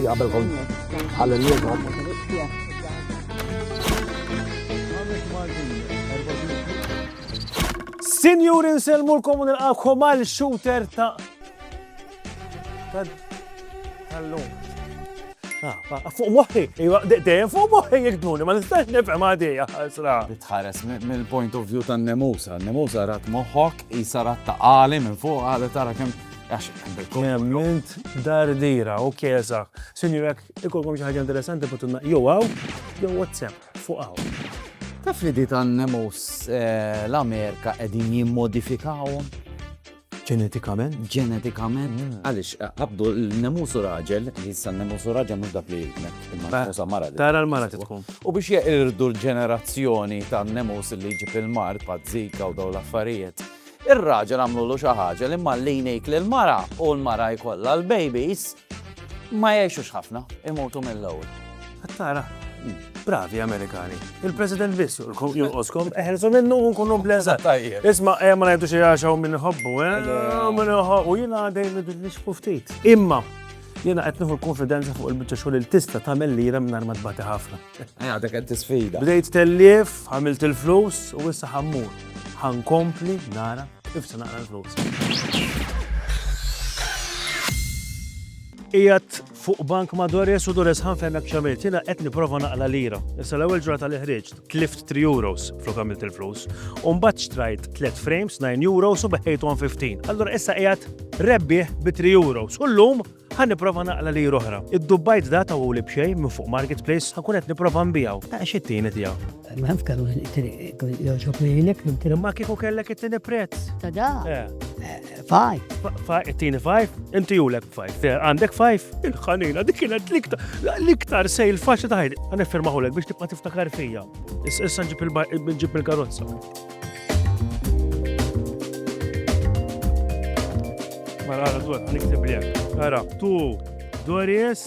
qabelkom għal il-liġa. Sinjur inselmulkom u nilqakom għal shooter tal-lum. Fuq moħħi, dejjem fuq moħħi jikduni, ma nistax nifhem għadija, għasra. Bitħares mill-point of view tan-nemusa. Nemusa rat moħħok, jisa rat taqali minn fuq għada tara kemm Mint dardira, ok, eżax. Sinjur, ikolkom xi ħaġa interessanti potunna jew hawn, jew WhatsApp, fuq hawn. Taf li di tan-nemus l-Amerika qegħdin jimmodifikawhom? Ġenetikament? Ġenetikament. Għaliex qabdu l-nemusu raġel, jissa n-nemusu raġel mhux dak li nemusa mara. Tara l-mara tkun. U biex jeqirdu l-ġenerazzjoni tan-nemus li jġib il-mart pazzika u daw l-affarijiet. Ir-raġel għamlu lu xi ħaġa li malli jnejk lill-mara u l-mara jkollha l-babies ma jgħixux ħafna, imutu mill-ewwel. Tara, bravi Amerikani. Il-President biss jolqoskom, eħelsu minnu nkunu bleza. Isma' ma ngħidu xi għaxaw minn ħobbu, u jiena dejjem nixfu ftit. Imma jiena qed nieħu l-konfidenza fuq il-biċċa xogħol il tista' tagħmel lira mingħajr ma tbagħti ħafna. Għadek qed tisfida. Bdejt tellif, għamilt il-flus u issa ħammur. Ħankompli nara kif se naqra l-flus. Ijat fuq bank ma' Dores u Dores ħanfemmek xamilt, jina qed nipprova naqla lira. Issa l-ewwel ġurnata li ħriġt, tlift 3 euros flok għamilt il-flus. U mbagħad xtrajt 3 frames 9 euros u beħejt 115. Allura issa qiegħed rebbieħ bi 3 euros. U llum ħan nipprova naqla lira oħra. Id-dubbajt data u li bxej minn fuq marketplace ħakun qed nipprova nbijaw. X'it-tieni tiegħu. Ma nafx kellu joġobni lilek minn Ma kieku kellek it-tieni prezz. ta' da. Faj. It-tieni 5, inti julek 5. Għandek 5. Il-ħanina dik kienet l-iktar sejl faċli ta' ħajdi. Għan nifirmaħulek biex tibqa' tiftakar fija. Issa nġib il-karozza. Mara, dwar, għan iktib li għak. Għara, tu, Dorius,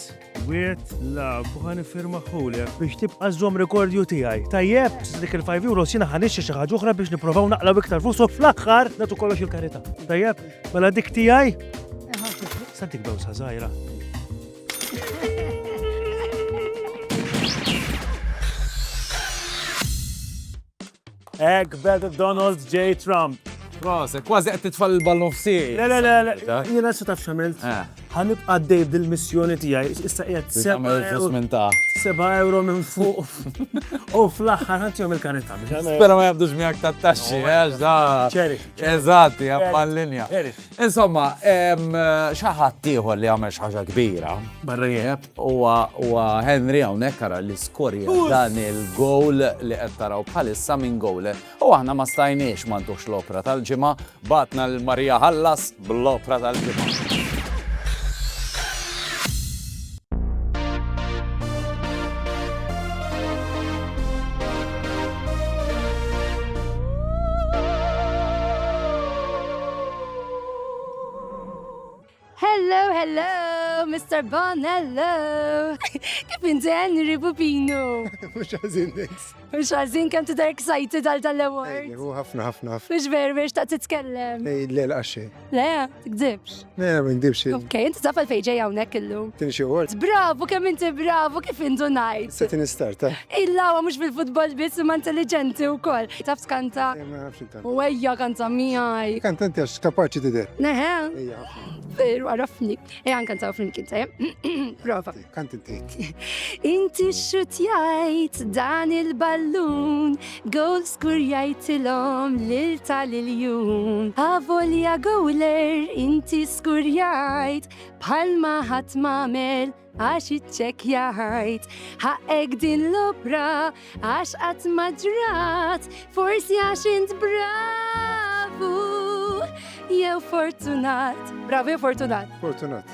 wiet la, buħan nifirmaħulek biex tibqa' żomm rekordju tiegħi. Tajjeb, dik il-5 euros jiena ħanixxi xi ħaġa oħra biex nipprovaw naqlaw iktar flus u fl-aħħar nagħtu kollox il-karità. Tajjeb, mela dik tiegħi. Santik dawsa żgħira. Ekbed Donald J. Trump. Kważi qed titfal il-ballon f'sir. Le, jiena se taf x'għamilt. Ħanibqa' għaddej bil-missjoni tiegħi. Issa qiegħed 7 euro minn fuq. U fl-aħħar ħantihom il-karità. Spera ma jabdux miegħek tat-taxxi, għax da. Ċeri. Eżatt, jabba l-linja. Insomma, xi ħadd ieħor li għamel xi ħaġa kbira. Barra jieb. Huwa Henry hawnhekk ara li skorja dan il-gowl li qed taraw bħalissa minn gowl. U aħna ma stajniex m'għandux l-opra tal-ġimgħa, batna l-Marija Ħallas bl-opra tal-ġimgħa. Hello, Mr. Bonello. Kif inti Henry Bubino? Mux għazin deks. Mux għazin kem tidher excited għal tal-award. Hu ħafna. Mux veru biex ta' titkellem. Le l-qaxxi. Le, tikdibx. Le, ma ndibx. Ok, inti taf għal-fejġej hawnhekk illum. Tini xi award? Bravo, kemm inti bravo, kif intu ngħid. Se tini start, Il-lawa mhux fil-futbol biss imma intelligenti wkoll. Taf skanta. Ma nafx intant. U ejja kanta miegħi. Kantanti għax kapaċi tidher. Neħe, Ejja ħafna. veru għarafni. Ejja nkantaw flimkien tajja. Prova. Kant inti. Inti xutjajt dan il-ballun, gol skurjajt il-om lil tal-iljun. Avolja gowler, inti skurjajt, bħalma ħat mamel, għax iċċekjajt. Ħaqek din l-opra, għax qatt ma ġrat, forsi għax int bravu, jew fortunat. Bravo, jew fortunat. Fortunat.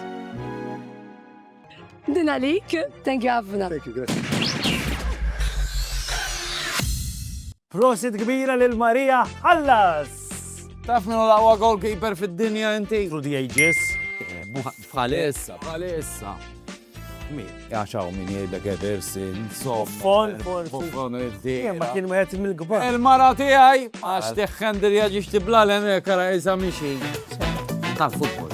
Din għalik, thank you ħafna. Thank you, grazie. Prosit kbira lil Marija Ħallas. Taf minn l-aqwa goalkeeper fid-dinja inti? Rudy Aegis. Bħalissa. Min? Jaċaw min jgħidlek Ederson, Fon, ma kien wieħed mill-kbar. Il-mara tiegħi għax teħħendir jaġix tibla l-emek ara jisa mixi. Tal-futbol.